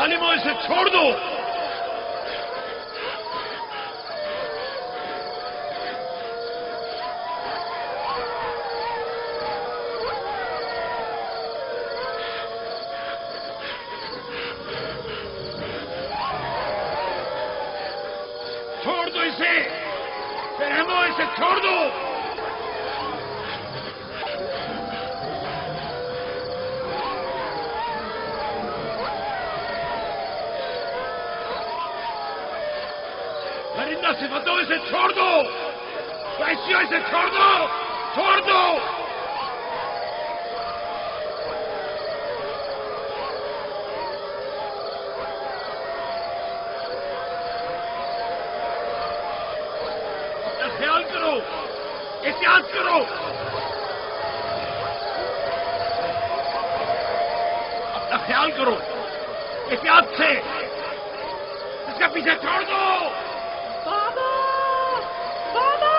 जालिमों, इसे छोड़ दो। छोड़ दो इसे, रहमो, इसे छोड़ दो। परिंदा सिफतों, इसे छोड़ दो। वैश्यों, इसे छोड़ दो, छोड़ दो। अपना ख्याल करो, एहतियात करो। अपना ख्याल करो, एहतियात से। इसका पीछे छोड़ दो। बाबा! बाबा!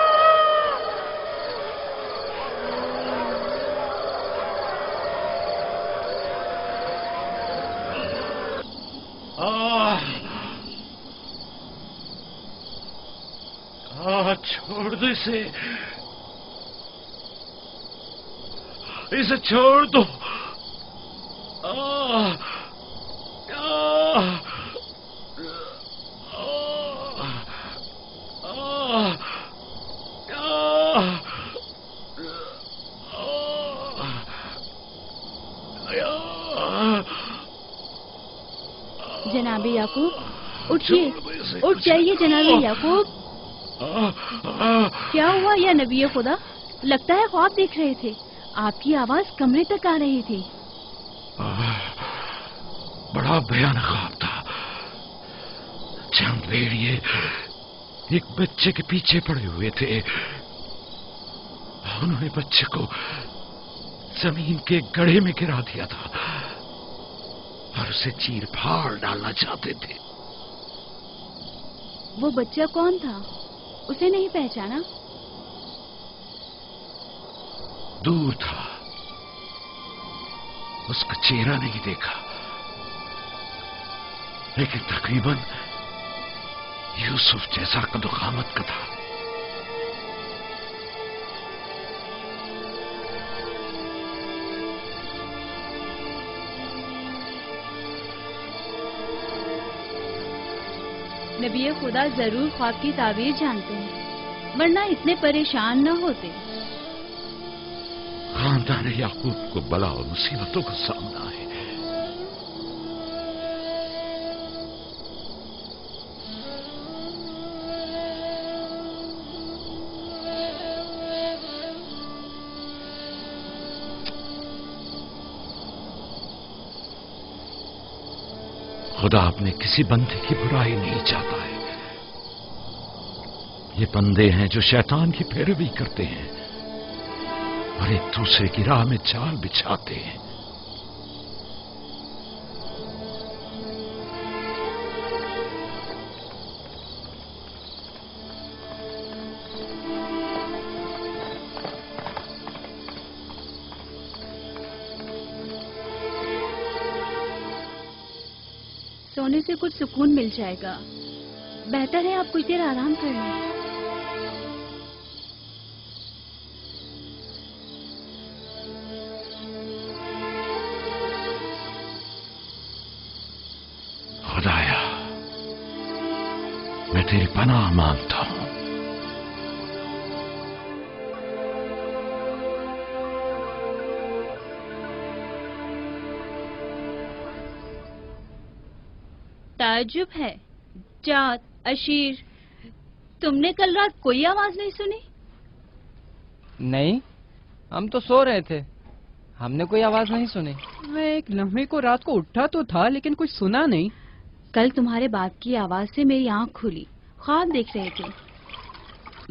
छोड़ दो इसे, इसे छोड़ दो। जनाबे याकूब, उठिए, उठ जाइए जनाबे याकूब। क्या हुआ या नबी खुदा? लगता है ख्वाब देख रहे थे। आपकी आवाज कमरे तक आ रही थी। बड़ा भयानक ख्वाब था। चंद भेड़िए एक बच्चे के पीछे पड़े हुए थे। उन्होंने बच्चे को जमीन के गड्ढे में गिरा दिया था और उसे चीर फाड़ डालना चाहते थे। वो बच्चा कौन था? उसे नहीं पहचाना? दूर था, उसका चेहरा नहीं देखा, लेकिन तकरीबन यूसुफ जैसा कदोकामत का था। नबी खुदा जरूर ख्वाब की ताबीर जानते हैं, वरना इतने परेशान न होते। खानदान याकूब को बला और मुसीबतों का सामना है। खुदा अपने किसी बंदे की बुराई नहीं चाहता है। ये बंदे हैं जो शैतान की पैरवी करते हैं और एक दूसरे की राह में जाल बिछाते हैं। सोने से कुछ सुकून मिल जाएगा। बेहतर है आप कुछ देर आराम कर लें। खुदाया, मैं तेरी पनाह मांगता हूं। ताज्जुब है, जात, अशीर, तुमने कल रात कोई आवाज नहीं सुनी? नहीं, हम तो सो रहे थे, हमने कोई आवाज नहीं सुनी। मैं एक लम्हे को रात को उठा तो था, लेकिन कुछ सुना नहीं। कल तुम्हारे बाप की आवाज से मेरी आंख खुली। ख्वाब देख रहे थे।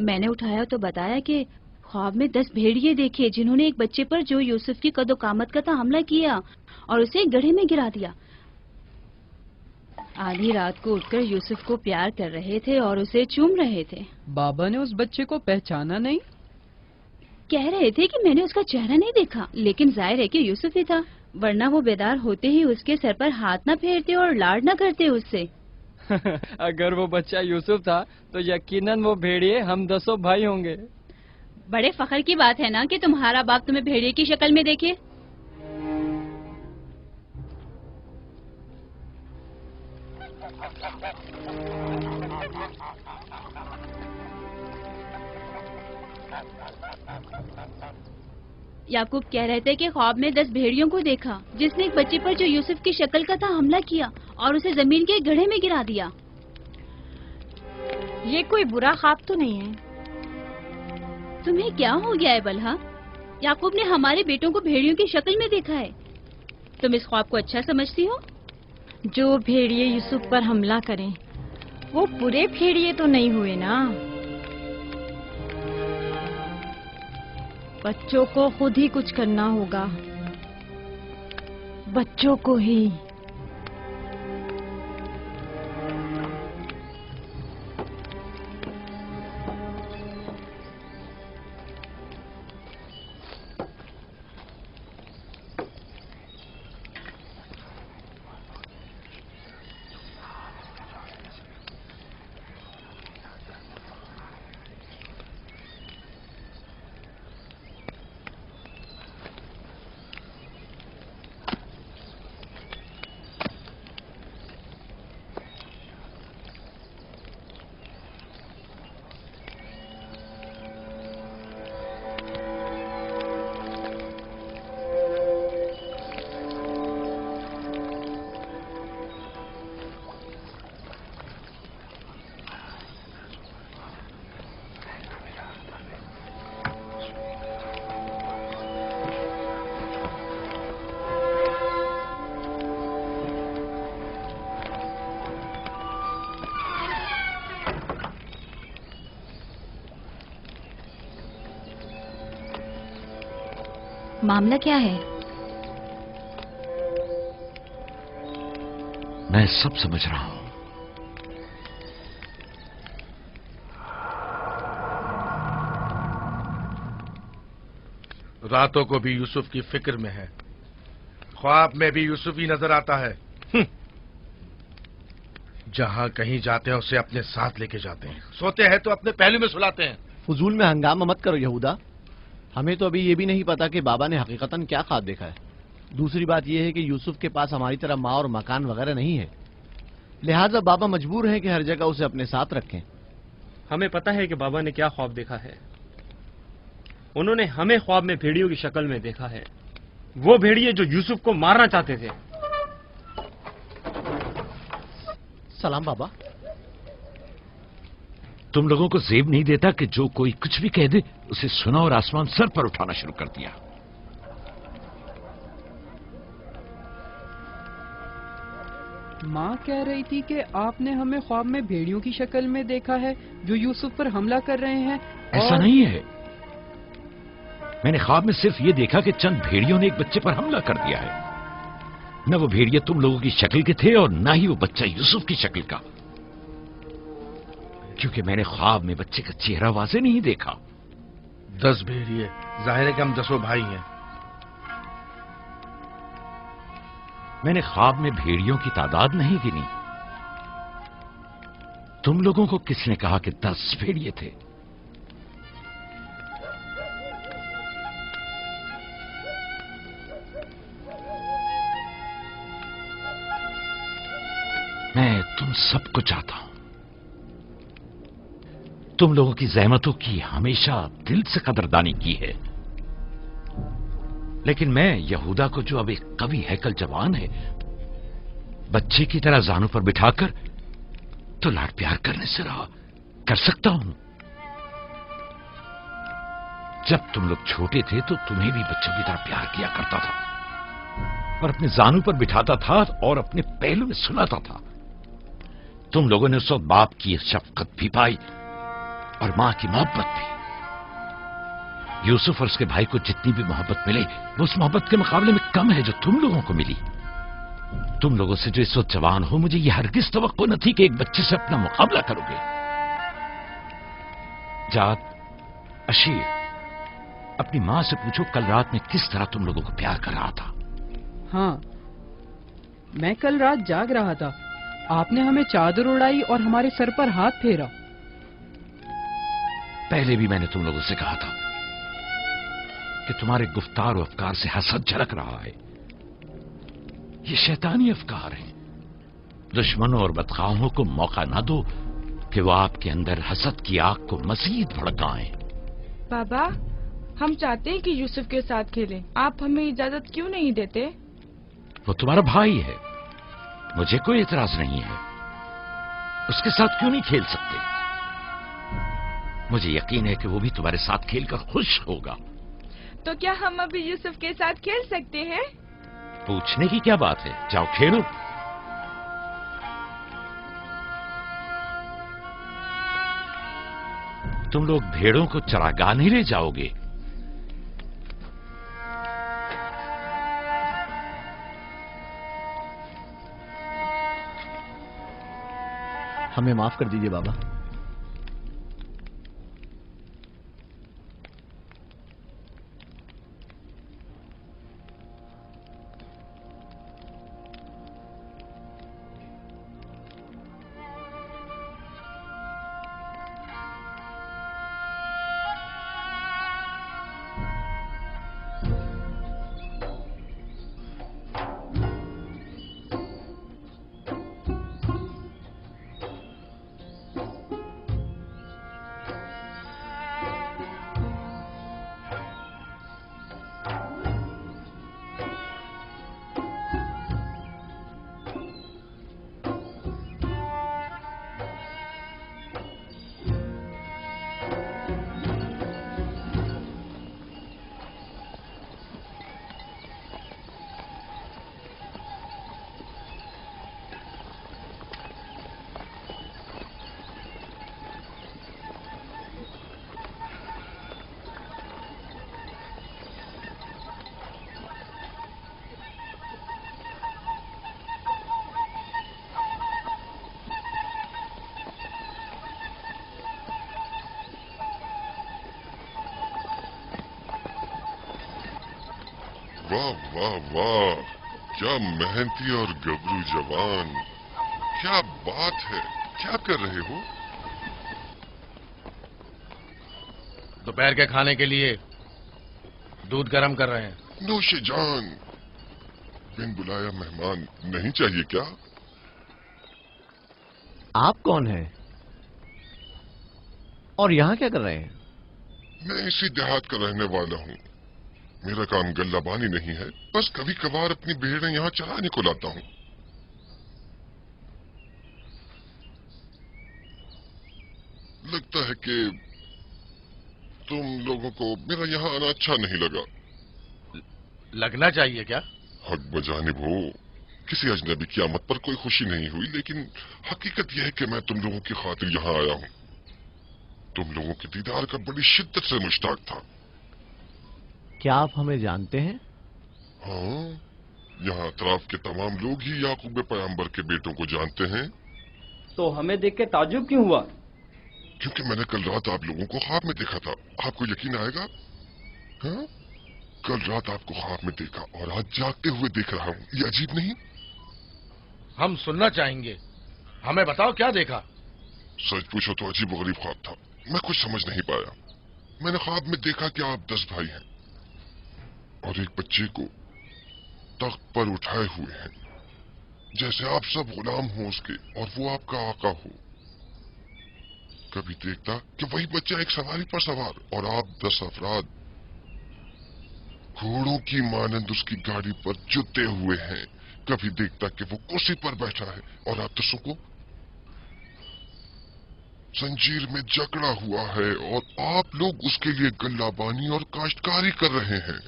मैंने उठाया तो बताया कि ख्वाब में 10 भेड़िए देखे, जिन्होंने एक बच्चे पर जो यूसुफ की कदो-कामत का था हमला किया और उसे गड्ढे में गिरा दिया। आधी रात को उठकर यूसुफ को प्यार कर रहे थे और उसे चूम रहे थे। बाबा ने उस बच्चे को पहचाना नहीं? कह रहे थे कि मैंने उसका चेहरा नहीं देखा, लेकिन जाहिर है कि यूसुफ ही था। ورنہ وہ بیدار ہوتے ہی اس کے سر پر ہاتھ نہ پھیرتے اور لاڈ نہ کرتے اس سے. اگر وہ بچہ یوسف تھا تو یقیناً وہ بھیڑیے ہم 10 بھائی ہوں گے. بڑے فخر کی بات ہے نا کہ تمہارا باپ تمہیں بھیڑیے کی شکل میں دیکھے. یعقوب کہہ رہے تھے کہ خواب میں 10 بھیڑیوں کو دیکھا جس نے ایک بچے پر جو یوسف کی شکل کا تھا حملہ کیا اور اسے زمین کے گڑھے میں گرا دیا. یہ کوئی برا خواب تو نہیں ہے. تمہیں کیا ہو گیا ہے بلہا؟ یعقوب نے ہمارے بیٹوں کو بھیڑیوں کی شکل میں دیکھا ہے. تم اس خواب کو اچھا سمجھتی ہو؟ جو بھیڑیے یوسف پر حملہ کریں وہ برے بھیڑیے تو نہیں ہوئے نا. بچوں کو خود ہی کچھ کرنا ہوگا. بچوں کو ہی. معاملہ کیا ہے؟ میں سب سمجھ رہا ہوں. راتوں کو بھی یوسف کی فکر میں ہے، خواب میں بھی یوسف ہی نظر آتا ہے. جہاں کہیں جاتے ہیں اسے اپنے ساتھ لے کے جاتے ہیں، سوتے ہیں تو اپنے پہلو میں سلاتے ہیں. فضول میں ہنگامہ مت کرو یہودا. ہمیں تو ابھی یہ بھی نہیں پتا کہ بابا نے حقیقتاً کیا خواب دیکھا ہے. دوسری بات یہ ہے کہ یوسف کے پاس ہماری طرح ماں اور مکان وغیرہ نہیں ہے، لہٰذا بابا مجبور ہیں کہ ہر جگہ اسے اپنے ساتھ رکھیں. ہمیں پتا ہے کہ بابا نے کیا خواب دیکھا ہے. انہوں نے ہمیں خواب میں بھیڑیوں کی شکل میں دیکھا ہے، وہ بھیڑیے جو یوسف کو مارنا چاہتے تھے. سلام بابا. تم لوگوں کو زیب نہیں دیتا کہ جو کوئی کچھ بھی کہہ دے اسے سنا اور آسمان سر پر اٹھانا شروع کر دیا. ماں کہہ رہی تھی کہ آپ نے ہمیں خواب میں بھیڑیوں کی شکل میں دیکھا ہے جو یوسف پر حملہ کر رہے ہیں. ایسا نہیں ہے. میں نے خواب میں صرف یہ دیکھا کہ چند بھیڑیوں نے ایک بچے پر حملہ کر دیا ہے. نہ وہ بھیڑیے تم لوگوں کی شکل کے تھے اور نہ ہی وہ بچہ یوسف کی شکل کا، کیونکہ میں نے خواب میں بچے کا چہرہ واضح نہیں دیکھا. 10 بھیڑیے، ظاہر ہے کہ ہم 10 بھائی ہیں. میں نے خواب میں بھیڑیوں کی تعداد نہیں گنی. تم لوگوں کو کس نے کہا کہ 10 بھیڑیے تھے؟ میں تم سب کو چاہتا ہوں. تم لوگوں کی زحمتوں کی ہمیشہ دل سے قدردانی کی ہے، لیکن میں یہودا کو جو اب ایک قوی ہیکل جوان ہے بچے کی طرح زانوں پر بٹھا کر تو لاڈ پیار کرنے سے رہا کر سکتا ہوں. جب تم لوگ چھوٹے تھے تو تمہیں بھی بچوں کی طرح پیار کیا کرتا تھا اور اپنے زانوں پر بٹھاتا تھا اور اپنے پہلو میں سلاتا تھا. تم لوگوں نے اس وقت باپ کی شفقت بھی پائی اور ماں کی محبت بھی. یوسف اور اس کے بھائی کو جتنی بھی محبت ملے وہ اس محبت کے مقابلے میں کم ہے جو تم لوگوں کو ملی. تم لوگوں سے جو اس وقت جوان ہو مجھے یہ ہرگز توقع نہ تھی کہ ایک بچے سے اپنا مقابلہ کرو گے. جاد، اشیر، اپنی ماں سے پوچھو کل رات میں کس طرح تم لوگوں کو پیار کر رہا تھا. हाँ, मैं कल रात जाग रहा था, आपने हमें चादर उड़ाई और हमारे सर पर हाथ फेरा। पहले भी मैंने तुम लोगों से कहा था कि तुम्हारे गुफ्तार और अफकार से हसद झलक रहा है। ये शैतानी अफकार हैं। दुश्मनों और बदखाहों को मौका ना दो कि वो आपके अंदर हसद की आग को मजीद भड़काएं। बाबा, हम चाहते हैं कि यूसुफ के साथ खेलें। आप हमें इजाजत क्यों नहीं देते? वो तुम्हारा भाई है, मुझे कोई एतराज नहीं है। उसके साथ क्यों नहीं खेल सकते? मुझे यकीन है कि वो भी तुम्हारे साथ खेलकर खुश होगा। तो क्या हम अभी यूसुफ के साथ खेल सकते हैं? पूछने की क्या बात है, जाओ खेलो। तुम लोग भेड़ों को चरागाह नहीं ले जाओगे? हमें माफ कर दीजिए बाबा। वाह वाह वाह, क्या मेहनती और गबरू जवान, क्या बात है। क्या कर रहे हो? दोपहर के खाने के लिए दूध गर्म कर रहे हैं। नौशे जान, बिन बुलाया मेहमान नहीं चाहिए क्या? आप कौन हैं? और यहां क्या कर रहे हैं? मैं इसी देहात का रहने वाला हूँ। मेरा काम गल्लाबानी नहीं है, बस कभी कभार अपनी भेड़ें यहाँ चराने को लाता हूँ। लगता है कि तुम लोगों को मेरा यहाँ आना अच्छा नहीं लगा। लगना चाहिए क्या? हक बजानिब हो, किसी अजनबी की आमद पर कोई खुशी नहीं हुई, लेकिन हकीकत यह है कि मैं तुम लोगों की खातिर यहाँ आया हूँ। तुम लोगों के दीदार का बड़ी शिद्दत से मुश्ताक था। क्या आप हमें जानते हैं? हाँ, यहाँ अतराफ के तमाम लोग ही याकूब पैगंबर के बेटों को जानते हैं। तो हमें देख के ताजुब क्यों हुआ? क्योंकि मैंने कल रात आप लोगों को ख्वाब में देखा था। आपको यकीन आएगा? हाँ, कल रात आपको ख्वाब में देखा और आज जागते हुए देख रहा हूँ। ये अजीब नहीं? हम सुनना चाहेंगे, हमें बताओ क्या देखा। सच पूछो तो अजीब गरीब ख्वाब था, मैं कुछ समझ नहीं पाया। मैंने ख्वाब में देखा कि आप 10 भाई हैं और एक बच्चे को तख्त पर उठाए हुए हैं, जैसे आप सब गुलाम हो उसके और वो आपका आका हो। कभी देखता कि वही बच्चा एक सवारी पर सवार और आप 10 अफराद घोड़ों की मानंद उसकी गाड़ी पर जुटे हुए हैं। कभी देखता कि वो कुर्सी पर बैठा है और आप 10 को जंजीर में जकड़ा हुआ है और आप लोग उसके लिए गल्लाबानी और काश्तकारी कर रहे हैं।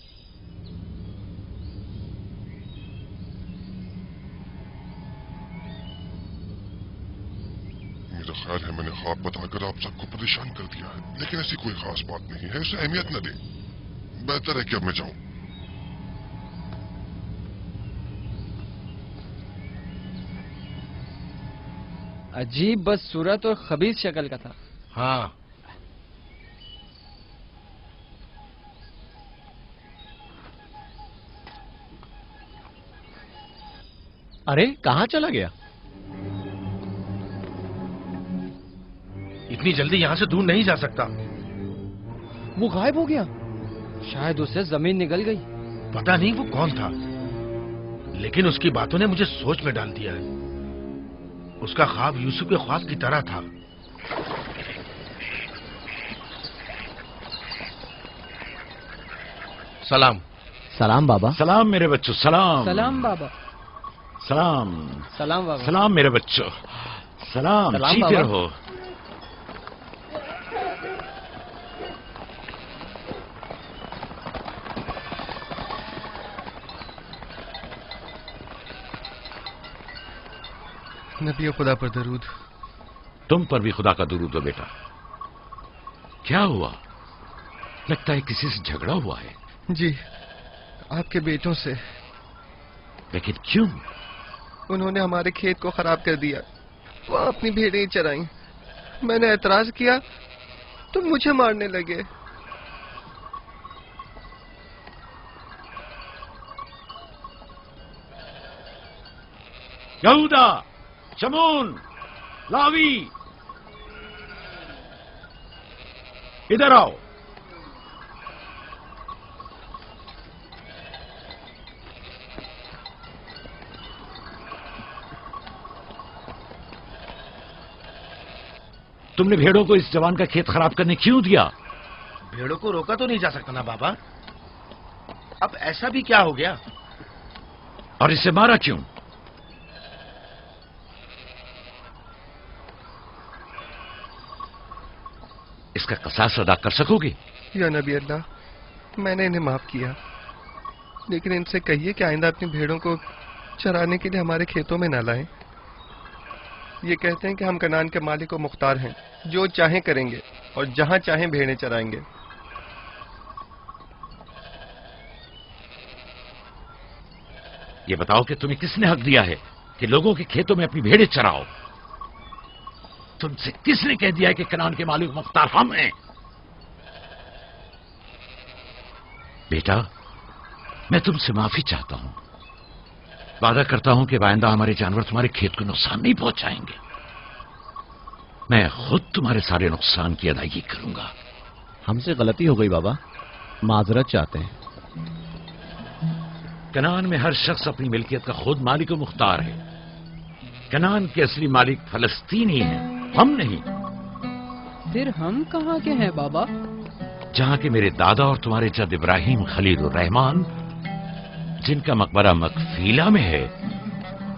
मेरा ख्याल है मैंने ख्वाब बताकर आप सबको परेशान कर दिया है, लेकिन ऐसी कोई खास बात नहीं है, इसे अहमियत न दें। बेहतर है कि अब मैं जाऊं। अजीब बदसूरत और खबीस शक्ल का था। हाँ, अरे कहाँ चला गया? इतनी जल्दी यहाँ से दूर नहीं जा सकता। वो गायब हो गया। शायद उससे जमीन निकल गई। पता नहीं वो कौन था, लेकिन उसकी बातों ने मुझे सोच में डाल दिया है। उसका ख्वाब यूसुफ के ख्वाब की तरह था। सलाम। सलाम बाबा। सलाम मेरे बच्चों, सलाम। सलाम बाबा। सलाम। सलाम बाबा। सलाम मेरे बच्चों, सलाम। सलाम जीते बाबा। रहो। नबी खुदा पर दरूद। तुम पर भी खुदा का दुरूद हो बेटा। क्या हुआ? लगता है किसी से झगड़ा हुआ है। जी, आपके बेटों से। लेकिन क्यों? उन्होंने हमारे खेत को खराब कर दिया। वो अपनी भेड़ें चराई। मैंने एतराज किया तो मुझे मारने लगे। यहूदा, शमून, लावी, इधर आओ। तुमने भेड़ों को इस जवान का खेत खराब करने क्यों दिया? भेड़ों को रोका तो नहीं जा सकता ना बाबा। अब ऐसा भी क्या हो गया? और इसे मारा क्यों? इसका कसास अदा कर सकोगे? या नबी अल्लाह, मैंने इन्हें माफ किया, लेकिन इनसे कहिए कि आइंदा अपनी भेड़ों को चराने के लिए हमारे खेतों में न लाएं। ये कहते हैं कि हम कनान के मालिक और मुख्तार हैं, जो चाहें करेंगे और जहां चाहें भेड़ें चराएंगे। ये बताओ कि तुम्हें किसने हक दिया है कि लोगों के खेतों में अपनी भेड़ें चराओ? तुमसे किसने कह दिया है कि कनान के मालिक मुख्तार हम हैं? बेटा, मैं तुमसे माफी चाहता हूं। वादा करता हूं कि आइंदा हमारे जानवर तुम्हारे खेत को नुकसान नहीं पहुंचाएंगे। मैं खुद तुम्हारे सारे नुकसान की अदायगी करूंगा। हमसे गलती हो गई बाबा, माजरत चाहते हैं। कनान में हर शख्स अपनी मिल्कियत का खुद मालिक और मुख्तार है। कनान के असली मालिक फलस्तीनी हैं, हम नहीं। फिर हम कहाँ के हैं बाबा? जहां के मेरे दादा और तुम्हारे जद इब्राहिम खलील रहमान, जिनका मकबरा मकफीला में है,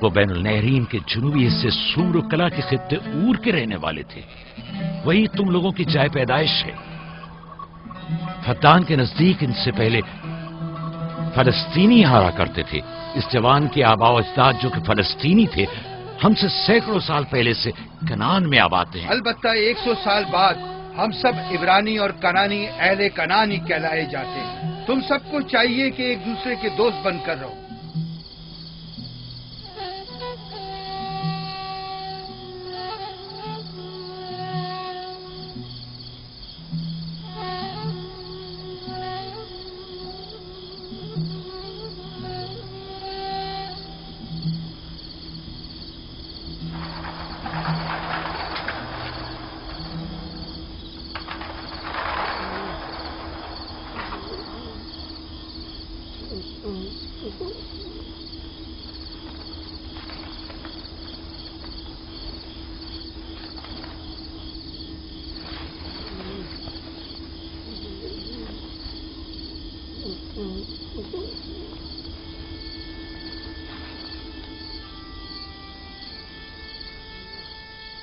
वो बैनुल नहरीन के जुनूबी हिस्से सूर और कला के खित्ते ऊर के रहने वाले थे। वही तुम लोगों की जाय पैदाइश है। फद्दान के नजदीक इनसे पहले फलस्तीनी हारा करते थे। इस जवान के आबा अजदाद जो कि फलस्तीनी थे, हमसे सैकड़ों साल पहले से कनान में आबाद हैं। अलबत्ता 100 साल बाद हम सब इब्रानी और कनानी अहले कनानी कहलाए जाते हैं। तुम सबको चाहिए कि एक दूसरे के दोस्त बनकर रहो।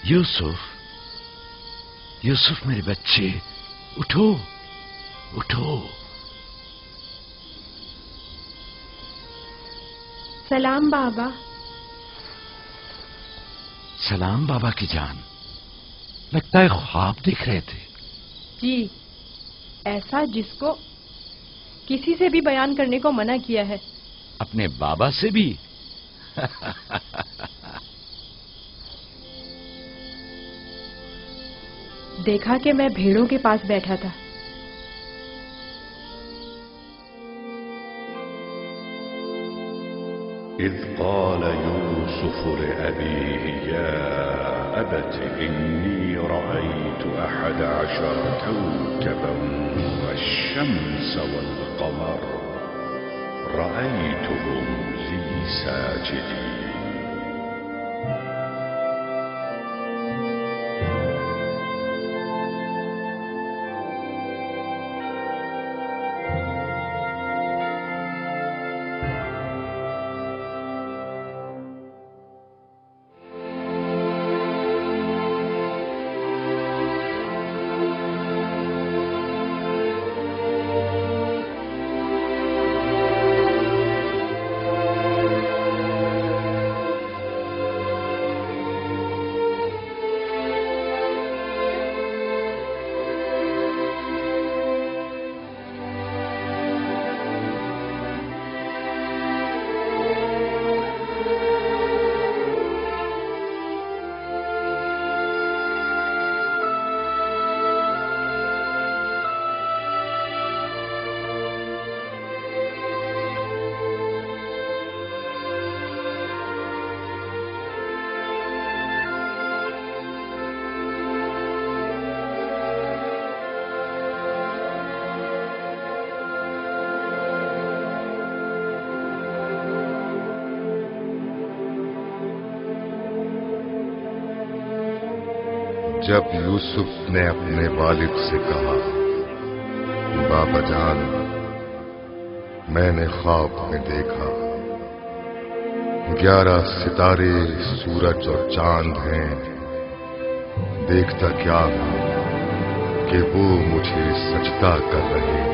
यूसुफ, यूसुफ मेरे बच्चे, उठो, उठो। सलाम बाबा। सलाम बाबा की जान। लगता है ख्वाब देख रहे थे। जी, ऐसा जिसको किसी से भी बयान करने को मना किया है। अपने बाबा से भी? देखा कि मैं भेड़ों के पास बैठा था। إذ قال يوسف لأبيه يا أبت إني رأيت 11 كوكبا والشمس والقمر رأيتهم لي ساجدين. जब यूसुफ ने अपने वालिद से कहा, बाबा जान, मैंने ख्वाब में देखा 11 सितारे, सूरज और चांद हैं। देखता क्या हूं कि वो मुझे सजदा कर रहे हैं।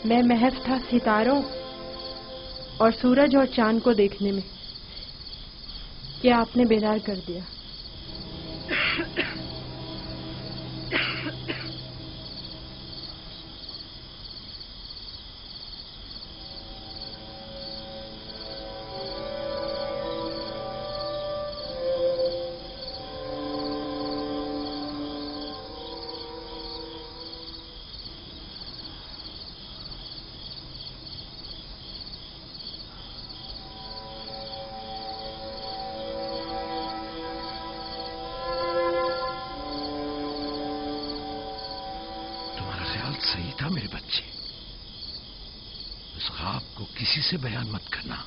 मैं महज था सितारों और सूरज और चांद को देखने में कि आपने बेदार कर दिया। सही था मेरे बच्चे। उस ख्वाब को किसी से बयान मत करना,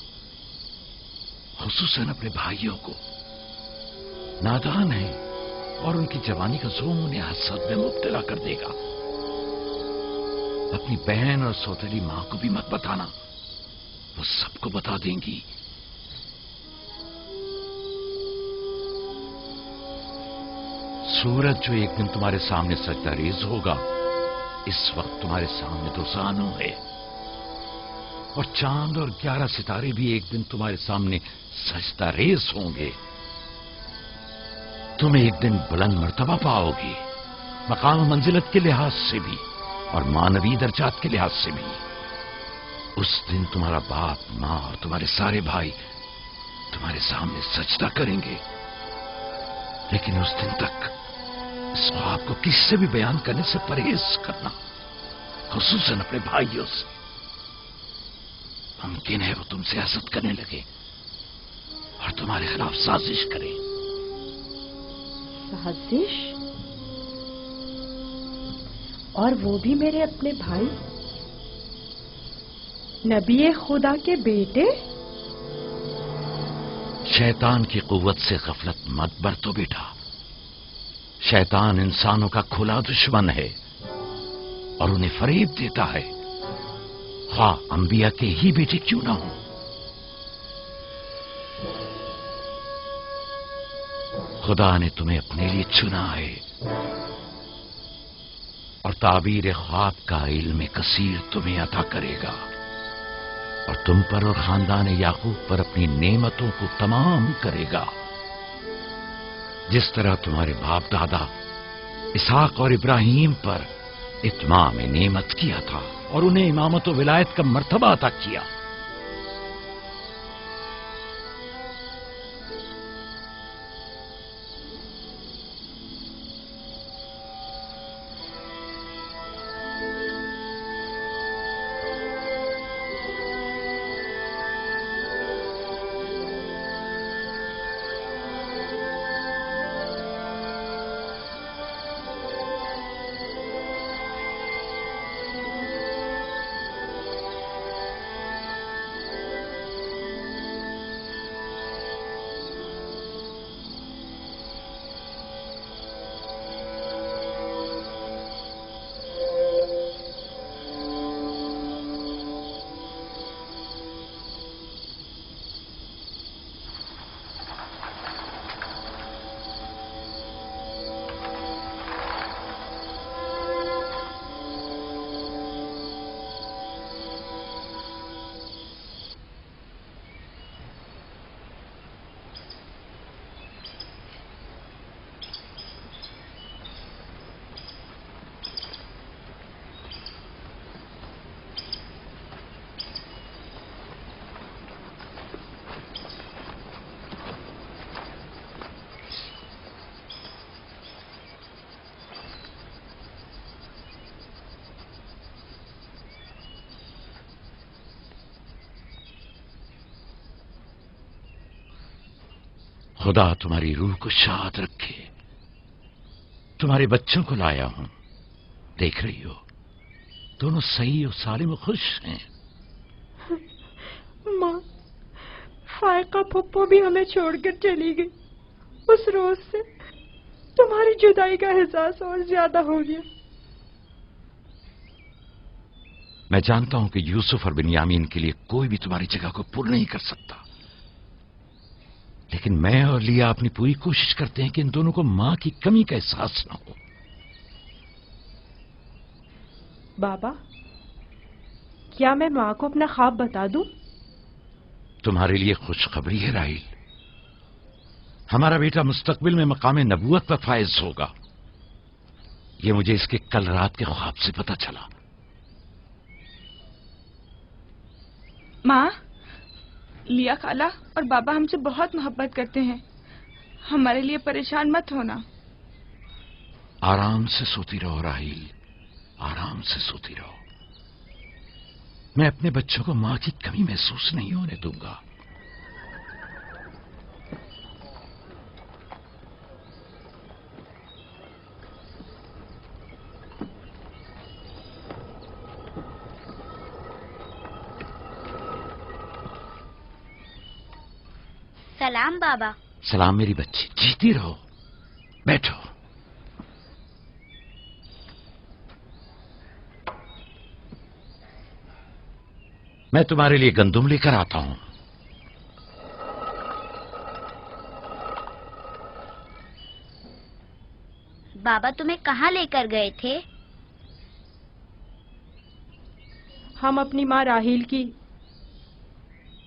खुसूसन अपने भाइयों को। नादान है और उनकी जवानी का जोम उन्हें हसद में मुब्तला कर देगा। अपनी बहन और सौतेली मां को भी मत बताना, वो सबको बता देंगी। सूरज जो एक दिन तुम्हारे सामने सजदा रेज होगा, इस वक्त तुम्हारे सामने तो जानू है, और चांद और 11 सितारे भी एक दिन तुम्हारे सामने सजदा रेज होंगे। तुम एक दिन बुलंद मर्तबा पाओगे, मकाम मंजिलत के लिहाज से भी और मानवी दर्जात के लिहाज से भी। उस दिन तुम्हारा बाप, मां और तुम्हारे सारे भाई तुम्हारे सामने सजदा करेंगे। लेकिन उस दिन तक इस ख्वाब को किससे भी बयान करने से परहेज करना, खुसूसन अपने भाइयों से। मुमकिन है वो तुमसे हसद करने लगे और तुम्हारे खिलाफ साजिश करें। साजिश? और वो भी मेरे अपने भाई, नबी खुदा के बेटे? शैतान की कुव्वत से गफलत मत बरतो बेटा। शैतान इंसानों का खुला दुश्मन है और उन्हें फरेब देता है, ख्वाह अंबिया के ही बेटे क्यों ना हो। खुदा ने तुम्हें अपने लिए चुना है और ताबीर ख्वाब का इल्म कसीर तुम्हें अता करेगा और तुम पर और खानदान याकूब पर अपनी नेमतों को तमाम करेगा। जिस तरह तुम्हारे बाप दादा इसहाक और इब्राहिम पर इत्माम नेमत किया था और उन्हें इमामत व विलायत का मर्तबा अता किया। खुदा तुम्हारी रूह को शाद रखे। तुम्हारे बच्चों को लाया हूं, देख रही हो दोनों सही और सालिम और खुश हैं। माँ, फायका पप्पो भी हमें छोड़कर चली गई। उस रोज से तुम्हारी जुदाई का एहसास और ज्यादा हो गया। मैं जानता हूं कि यूसुफ और बिन्यामीन के लिए कोई भी तुम्हारी जगह को पूर्ण नहीं कर सकता, लेकिन मैं और लिया अपनी पूरी कोशिश करते हैं कि इन दोनों को मां की कमी का एहसास न हो। बाबा, क्या मैं माँ को अपना ख्वाब बता दूं? तुम्हारे लिए खुशखबरी है राहिल, हमारा बेटा मुस्तकबिल में मकाम नबूवत पर फायज होगा। ये मुझे इसके कल रात के ख्वाब से पता चला। माँ, लिया खाला और बाबा हमसे बहुत मोहब्बत करते हैं, हमारे लिए परेशान मत होना। आराम से सोती रहो राहिल, आराम से सोती रहो। मैं अपने बच्चों को मां की कमी महसूस नहीं होने दूंगा। सलाम बाबा। सलाम मेरी बच्ची, जीती रहो। बैठो। मैं तुम्हारे लिए गंदुम लेकर आता हूं। बाबा तुम्हें कहाँ लेकर गए थे? हम अपनी माँ राहील की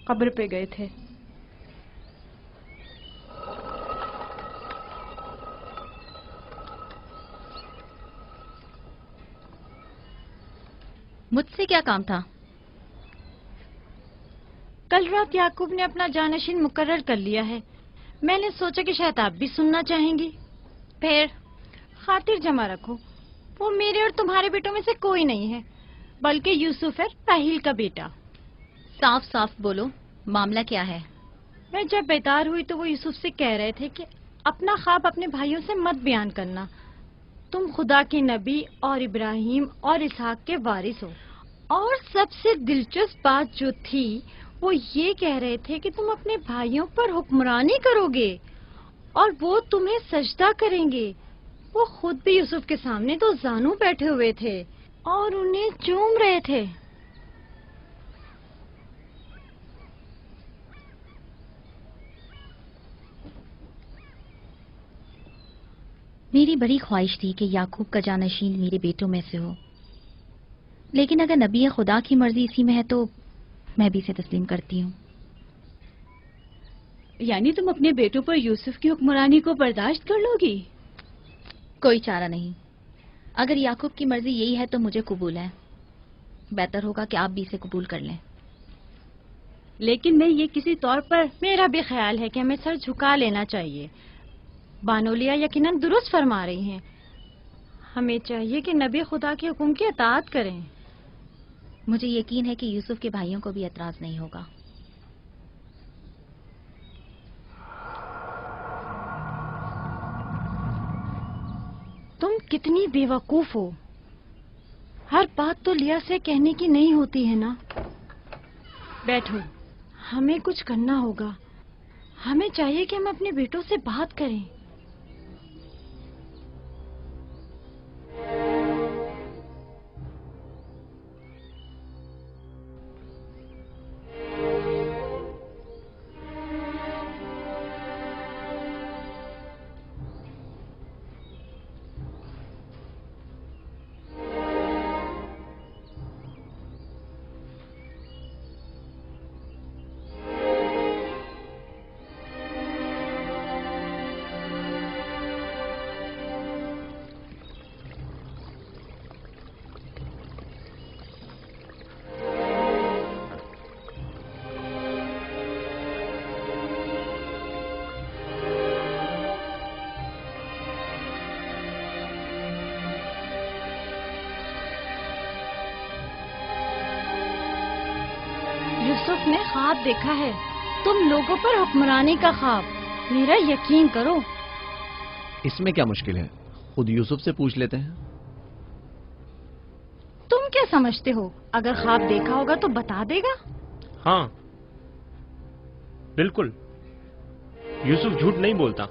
कब्र पे गए थे। मुझसे क्या काम था? कल रात याकूब ने अपना जानशीन मुकर्रर कर लिया है। मैंने सोचा कि शायद आप भी सुनना चाहेंगी। फिर खातिर जमा रखो, वो मेरे और तुम्हारे बेटों में से कोई नहीं है, बल्कि यूसुफ है, राहील का बेटा। साफ साफ बोलो, मामला क्या है? मैं जब बेदार हुई तो वो यूसुफ से कह रहे थे कि अपना ख्वाब अपने भाइयों से मत बयान करना। तुम खुदा के नबी और इब्राहिम और इसहाक के वारिस हो। और सबसे दिलचस्प बात जो थी वो ये कह रहे थे कि तुम अपने भाइयों पर हुक्मरानी करोगे और वो तुम्हें सजदा करेंगे। वो खुद भी यूसुफ के सामने तो जानू बैठे हुए थे और उन्हें चूम रहे थे। मेरी बड़ी ख्वाहिश थी कि याकूब का जानशीन मेरे बेटों में से हो, लेकिन अगर नबी खुदा की मर्जी इसी में है तो मैं भी इसे तस्लीम करती हूँ। یعنی تم اپنے بیٹوں پر یوسف کی حکمرانی کو برداشت کر لو گی؟ کوئی چارہ نہیں. اگر یعقوب کی مرضی یہی ہے تو مجھے قبول ہے. بہتر ہوگا کہ آپ بھی اسے قبول کر لیں. لیکن میں یہ کسی طور پر... میرا بھی خیال ہے کہ ہمیں سر جھکا لینا چاہیے. بانولیا یقیناً درست فرما رہی ہیں. ہمیں چاہیے کہ نبی خدا کے حکم کی اطاعت کریں. مجھے یقین ہے کہ یوسف کے بھائیوں کو بھی اعتراض نہیں ہوگا. تم کتنی بے وقوف ہو. ہر بات تو لیا سے کہنے کی نہیں ہوتی ہے نا. بیٹھو، ہمیں کچھ کرنا ہوگا. ہمیں چاہیے کہ ہم اپنے بیٹوں سے بات کریں. یوسف نے خواب دیکھا ہے، تم لوگوں پر حکمرانی کا خواب. میرا یقین کرو. اس میں کیا مشکل ہے؟ خود یوسف سے پوچھ لیتے ہیں. تم کیا سمجھتے ہو؟ اگر خواب دیکھا ہوگا تو بتا دے گا. ہاں بالکل، یوسف جھوٹ نہیں بولتا.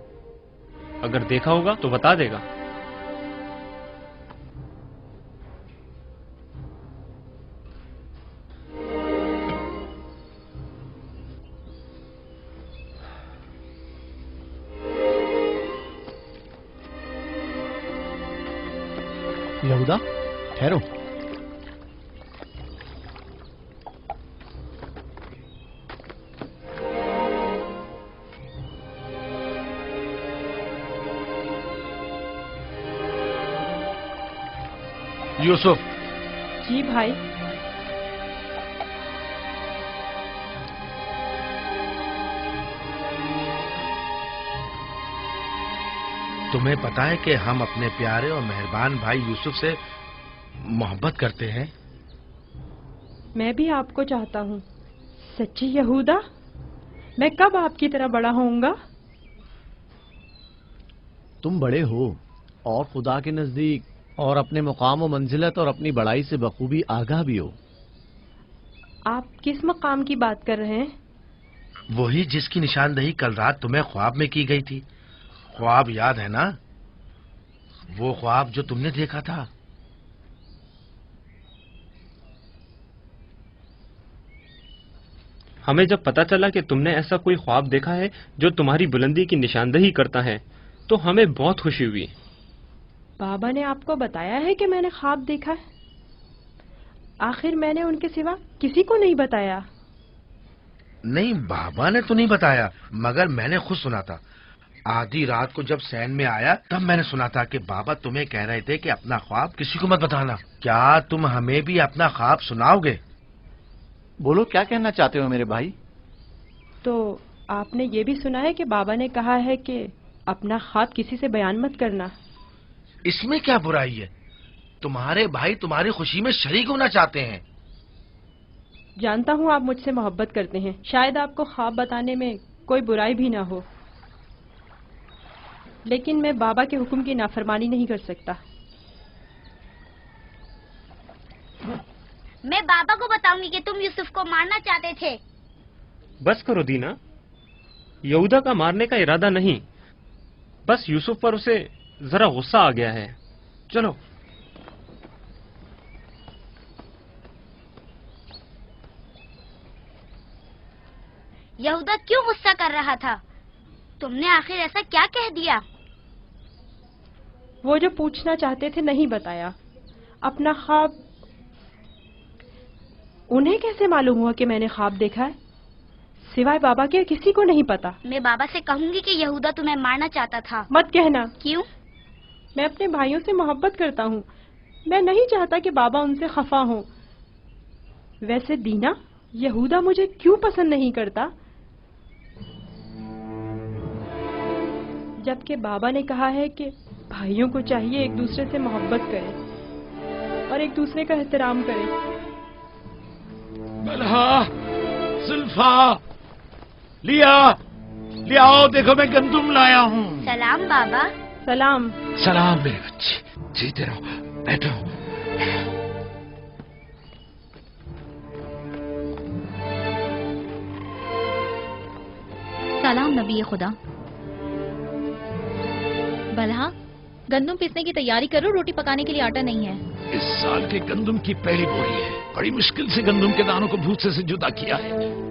اگر دیکھا ہوگا تو بتا دے گا. یہودا ٹھہرو. یوسف. جی بھائی. تمہیں پتا ہے کہ ہم اپنے پیارے اور مہربان بھائی یوسف سے محبت کرتے ہیں. میں بھی آپ کو چاہتا ہوں. سچی یہودا، میں کب آپ کی طرح بڑا ہوں گا؟ تم بڑے ہو اور خدا کے نزدیک اور اپنے مقام و منزلت اور اپنی بڑائی سے بخوبی آگاہ بھی ہو. آپ کس مقام کی بات کر رہے ہیں؟ وہی جس کی نشاندہی کل رات تمہیں خواب میں کی گئی تھی. خواب یاد ہے نا؟ وہ خواب جو تم نے دیکھا تھا. ہمیں جب پتا چلا کہ تم نے ایسا کوئی خواب دیکھا ہے جو تمہاری بلندی کی نشاندہی کرتا ہے تو ہمیں بہت خوشی ہوئی. بابا نے آپ کو بتایا ہے کہ میں نے خواب دیکھا ہے؟ آخر میں نے ان کے سوا کسی کو نہیں بتایا. نہیں، بابا نے تو نہیں بتایا، مگر میں نے خود سنا تھا. آدھی رات کو جب سین میں آیا تب میں نے سنا تھا کہ بابا تمہیں کہہ رہے تھے کہ اپنا خواب کسی کو مت بتانا. کیا تم ہمیں بھی اپنا خواب سناؤ گے؟ بولو، کیا کہنا چاہتے ہو میرے بھائی؟ تو آپ نے یہ بھی سنا ہے کہ بابا نے کہا ہے کہ اپنا خواب کسی سے بیان مت کرنا. اس میں کیا برائی ہے؟ تمہارے بھائی تمہاری خوشی میں شریک ہونا چاہتے ہیں. جانتا ہوں آپ مجھ سے محبت کرتے ہیں، شاید آپ کو خواب بتانے میں کوئی برائی بھی نہ ہو، لیکن میں بابا کے حکم کی نافرمانی نہیں کر سکتا. میں بابا کو بتاؤں گی کہ تم یوسف کو مارنا چاہتے تھے. بس کرو دینا، یہودا کا مارنے کا ارادہ نہیں، بس یوسف پر اسے ذرا غصہ آ گیا ہے. چلو. یہودا کیوں غصہ کر رہا تھا؟ تم نے آخر ایسا کیا کہہ دیا؟ وہ جو پوچھنا چاہتے تھے نہیں بتایا. اپنا خواب انہیں کیسے معلوم ہوا کہ میں نے خواب دیکھا ہے؟ सिवाय बाबा के किसी को नहीं पता। मैं बाबा से कहूंगी कि यहूदा तुम्हें मारना चाहता था। मत कहना। क्यों? मैं अपने भाइयों से मोहब्बत करता हूँ। मैं नहीं चाहता कि बाबा उनसे खफा हो। वैसे दीना, यहूदा मुझे क्यों पसंद नहीं करता? जबकि बाबा ने कहा है कि भाइयों को चाहिए एक दूसरे से मोहब्बत करें और एक दूसरे का एहतराम करें। बलहा, जुल्फा, लिया आओ, देखो मैं गंदुम लाया हूँ। सलाम बाबा। सलाम। सलाम मेरे बच्चे, जीते रहो, बैठो। सलाम नबी खुदा। बलहा, गंदम पीसने की तैयारी करो, रोटी पकाने के लिए आटा नहीं है। इस साल के गंदम की पहली बोरी है। बड़ी मुश्किल से गंदम के दानों को भूसे से जुदा किया है।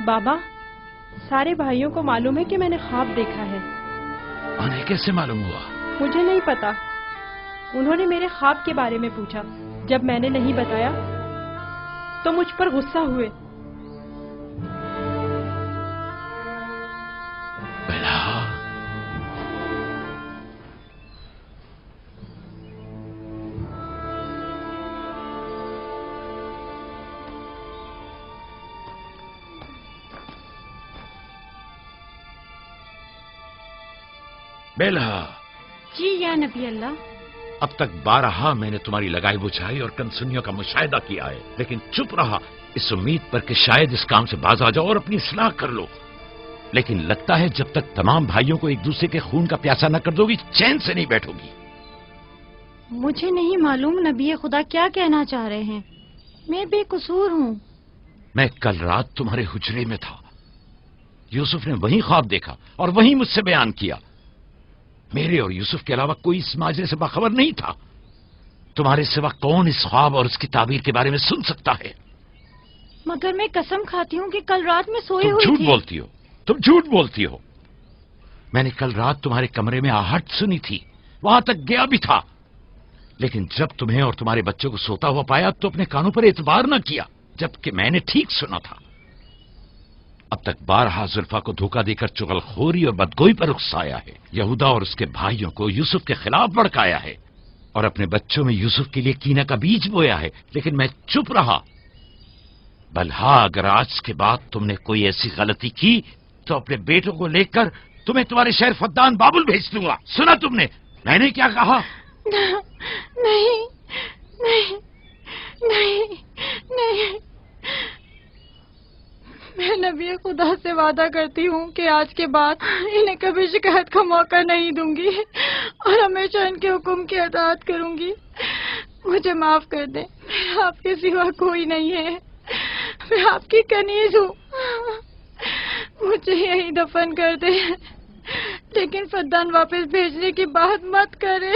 बाबा, सारे भाइयों को मालूम है कि मैंने ख्वाब देखा है। उन्हें कैसे मालूम हुआ? मुझे नहीं पता। उन्होंने मेरे ख्वाब के बारे में पूछा। जब मैंने नहीं बताया तो मुझ पर गुस्सा हुए। बेलहा। जी या नबी अल्लाह। अब तक 12 मैंने तुम्हारी लगाई बुझाई और कनसुनियों का मुशाहिदा किया है, लेकिन चुप रहा इस उम्मीद पर कि शायद इस काम से बाज आ जाओ और अपनी इस्लाह कर लो। लेकिन लगता है जब तक तमाम भाइयों को एक दूसरे के खून का प्यासा न कर दोगी, चैन से नहीं बैठोगी। मुझे नहीं मालूम नबी खुदा क्या कहना चाह रहे हैं। मैं बेकसूर हूँ। मैं कल रात तुम्हारे हुजरे में था। यूसुफ ने वही ख्वाब देखा और वही मुझसे बयान किया। मेरे और यूसुफ के अलावा कोई इस माजरे से बाखबर नहीं था। तुम्हारे सिवा कौन इस ख्वाब और उसकी ताबीर के बारे में सुन सकता है? मगर मैं कसम खाती हूँ कि कल रात में सोई हुई थी। झूठ बोलती हो, तुम झूठ बोलती हो। मैंने कल रात तुम्हारे कमरे में आहट सुनी थी, वहां तक गया भी था, लेकिन जब तुम्हें और तुम्हारे बच्चों को सोता हुआ पाया तो अपने कानों पर एतबार न किया, जबकि मैंने ठीक सुना था। अब तक 12 जुल्फा को धोखा देकर चुगलखोरी और बदगोई पर उकसाया है। यहूदा और उसके भाइयों को यूसुफ के खिलाफ भड़काया है और अपने बच्चों में यूसुफ के लिए कीना का बीज बोया है, लेकिन मैं चुप रहा। बलहा, अगर आज के बाद तुमने कोई ऐसी गलती की तो अपने बेटों को लेकर तुम्हें तुम्हारे शहर फद्दान बाबुल भेज दूंगा। सुना तुमने मैंने क्या कहा? नहीं नहीं नहीं नहीं। मैं नबी खुदा से वादा करती हूँ कि आज के बाद इन्हें कभी शिकायत का मौका नहीं दूंगी और हमेशा इनके हुक्म की अताअत करूंगी। मुझे माफ कर दें, मैं आपके सिवा कोई नहीं है। मैं आपकी कनीज हूँ। मुझे यही दफन कर दे, लेकिन फद्दान वापस भेजने की बात मत करे।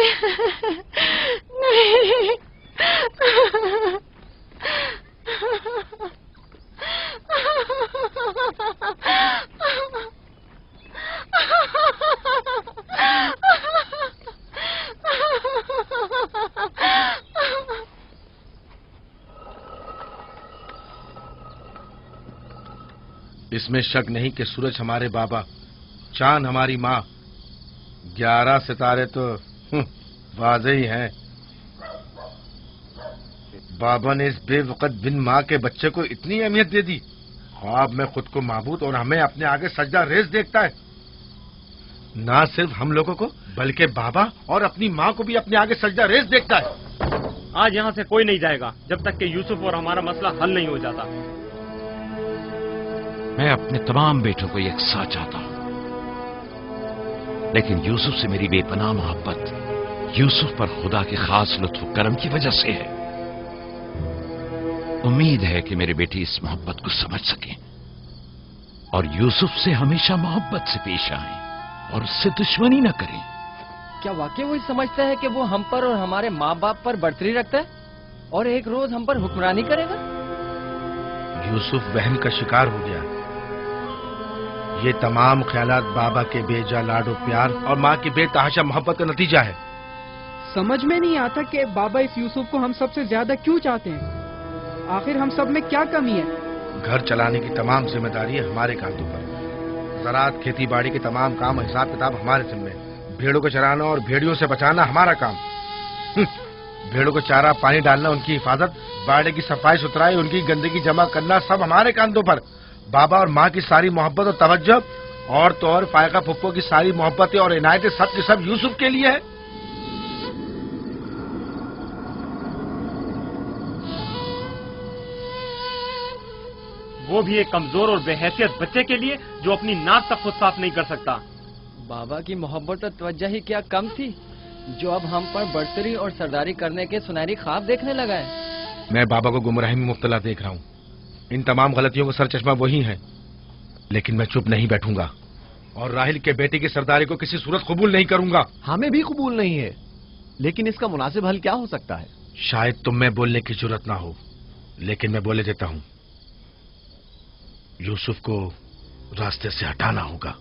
नहीं। इसमें शक नहीं कि सूरज हमारे बाबा, चांद हमारी माँ, 11 सितारे तो वाज़े ही हैं। बाबा ने इस बेवकत बिन माँ के बच्चे को इतनी अहमियत दे दी। ख्वाब में खुद को माबूद और हमें अपने आगे सजदा रेज़ देखता है। ना सिर्फ हम लोगों को बल्कि बाबा और अपनी माँ को भी अपने आगे सजदा रेज़ देखता है। आज यहाँ से कोई नहीं जाएगा जब तक कि यूसुफ और हमारा मसला हल नहीं हो जाता। मैं अपने तमाम बेटों को यकसा चाहता हूं, लेकिन यूसुफ से मेरी बेपनाह मोहब्बत यूसुफ पर खुदा के खास लुत्फ करम की वजह से है। उम्मीद है कि मेरे बेटे इस मोहब्बत को समझ सकें और यूसुफ से हमेशा मोहब्बत से पेश आएं और उससे दुश्मनी न करें। क्या वाकई वही समझता है कि वो हम पर और हमारे माँ बाप पर बर्तरी रखता है और एक रोज हम पर हुक्मरानी करेगा? यूसुफ वहम का शिकार हो गया। یہ تمام خیالات بابا کے بے جا لاڈ و پیار اور ماں کی بے تحاشا محبت کا نتیجہ ہے۔ سمجھ میں نہیں آتا کہ بابا اس یوسف کو ہم سب سے زیادہ کیوں چاہتے ہیں؟ آخر ہم سب میں کیا کمی ہے؟ گھر چلانے کی تمام ذمہ داری ہے ہمارے کاندھوں پر۔ زراعت کھیتی باڑی کے تمام کام حساب کتاب ہمارے ذمہ ہے۔ بھیڑوں کو چرانا اور بھیڑیوں سے بچانا ہمارا کام۔ بھیڑوں کو چارہ پانی ڈالنا، ان کی حفاظت، باڑے کی صفائی ستھرائی، ان کی گندگی جمع کرنا سب ہمارے کاندھوں پر۔ بابا اور ماں کی ساری محبت اور توجہ اور تو اور فائقہ پھپھو کی ساری محبتیں اور عنایتیں سب کے سب یوسف کے لیے ہے۔ وہ بھی ایک کمزور اور بے حیثیت بچے کے لیے جو اپنی ناک تک خود صاف نہیں کر سکتا۔ بابا کی محبت اور توجہ ہی کیا کم تھی جو اب ہم پر برتری اور سرداری کرنے کے سنہری خواب دیکھنے لگا ہے۔ میں بابا کو گمراہی میں مبتلا دیکھ رہا ہوں۔ ان تمام غلطیوں کا سر چشمہ وہی ہے، لیکن میں چپ نہیں بیٹھوں گا اور راہیل کے بیٹے کی سرداری کو کسی صورت قبول نہیں کروں گا۔ ہمیں بھی قبول نہیں ہے، لیکن اس کا مناسب حل کیا ہو سکتا ہے؟ شاید تم میں بولنے کی جرت نہ ہو، لیکن میں بولے دیتا ہوں۔ یوسف کو راستے سے ہٹانا ہوگا۔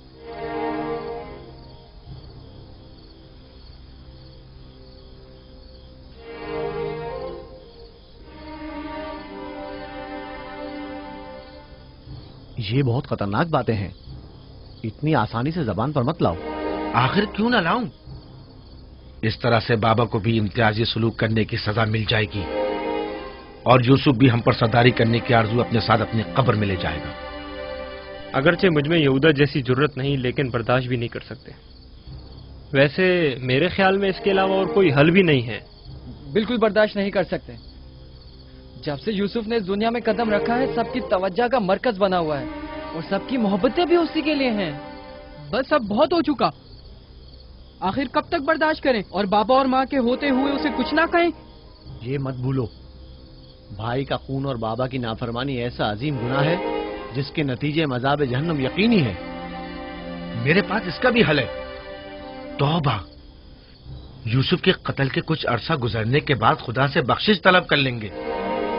یہ بہت خطرناک باتیں ہیں، اتنی آسانی سے زبان پر مت لاؤ۔ آخر کیوں نہ لاؤں؟ اس طرح سے بابا کو بھی امتیازی سلوک کرنے کی سزا مل جائے گی اور یوسف بھی ہم پر سرداری کرنے کی آرزو اپنے ساتھ اپنی قبر میں لے جائے گا۔ اگرچہ مجھ میں یہودا جیسی جرت نہیں، لیکن برداشت بھی نہیں کر سکتے۔ ویسے میرے خیال میں اس کے علاوہ اور کوئی حل بھی نہیں ہے۔ بالکل برداشت نہیں کر سکتے۔ جب سے یوسف نے اس دنیا میں قدم رکھا ہے سب کی توجہ کا مرکز بنا ہوا ہے اور سب کی محبتیں بھی اسی کے لیے ہیں۔ بس اب بہت ہو چکا، آخر کب تک برداشت کریں اور بابا اور ماں کے ہوتے ہوئے اسے کچھ نہ کہیں؟ یہ مت بھولو، بھائی کا خون اور بابا کی نافرمانی ایسا عظیم گناہ ہے جس کے نتیجے مذاب جہنم یقینی ہے۔ میرے پاس اس کا بھی حل ہے، توبہ۔ یوسف کے قتل کے کچھ عرصہ گزرنے کے بعد خدا سے بخشش طلب کر لیں گے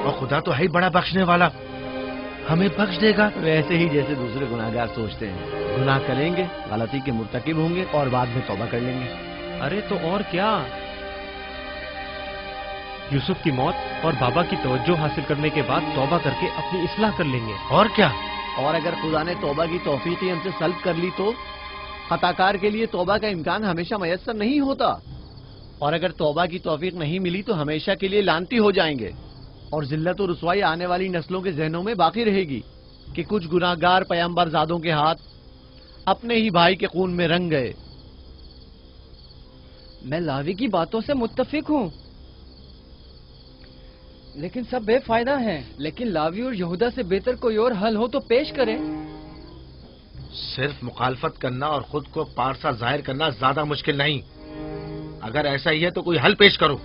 اور خدا تو ہے ہی بڑا بخشنے والا، ہمیں بخش دے گا۔ ویسے ہی جیسے دوسرے گناہگار سوچتے ہیں، گناہ کریں گے، غلطی کے مرتکب ہوں گے اور بعد میں توبہ کر لیں گے۔ ارے تو اور کیا، یوسف کی موت اور بابا کی توجہ حاصل کرنے کے بعد توبہ کر کے اپنی اصلاح کر لیں گے۔ اور کیا، اور اگر خدا نے توبہ کی توفیق ہی ہم سے سلب کر لی تو خطا کار کے لیے توبہ کا امکان ہمیشہ میسر نہیں ہوتا، اور اگر توبہ کی توفیق نہیں ملی تو ہمیشہ کے لیے لعنتی ہو جائیں گے اور ذلت و رسوائی آنے والی نسلوں کے ذہنوں میں باقی رہے گی کہ کچھ گناہگار پیغمبر زادوں کے ہاتھ اپنے ہی بھائی کے خون میں رنگ گئے۔ میں لاوی کی باتوں سے متفق ہوں، لیکن سب بے فائدہ ہیں۔ لیکن لاوی اور یہودا سے بہتر کوئی اور حل ہو تو پیش کریں۔ صرف مخالفت کرنا اور خود کو پارسا ظاہر کرنا زیادہ مشکل نہیں۔ اگر ایسا ہی ہے تو کوئی حل پیش کرو۔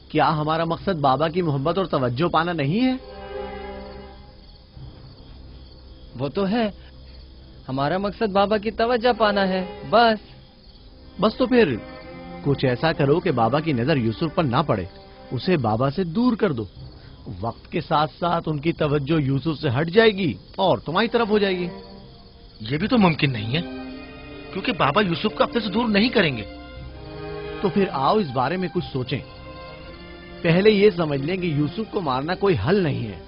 کیا ہمارا مقصد بابا کی محبت اور توجہ پانا نہیں ہے؟ وہ تو ہے، ہمارا مقصد بابا کی توجہ پانا ہے، بس تو پھر کچھ ایسا کرو کہ بابا کی نظر یوسف پر نہ پڑے، اسے بابا سے دور کر دو۔ وقت کے ساتھ ساتھ ان کی توجہ یوسف سے ہٹ جائے گی اور تمہاری طرف ہو جائے گی۔ یہ بھی تو ممکن نہیں ہے، کیونکہ بابا یوسف کو اپنے سے دور نہیں کریں گے۔ تو پھر آؤ اس بارے میں کچھ سوچیں۔ پہلے یہ سمجھ لیں کہ یوسف کو مارنا کوئی حل نہیں ہے،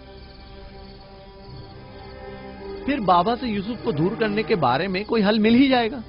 پھر بابا سے یوسف کو دور کرنے کے بارے میں کوئی حل مل ہی جائے گا۔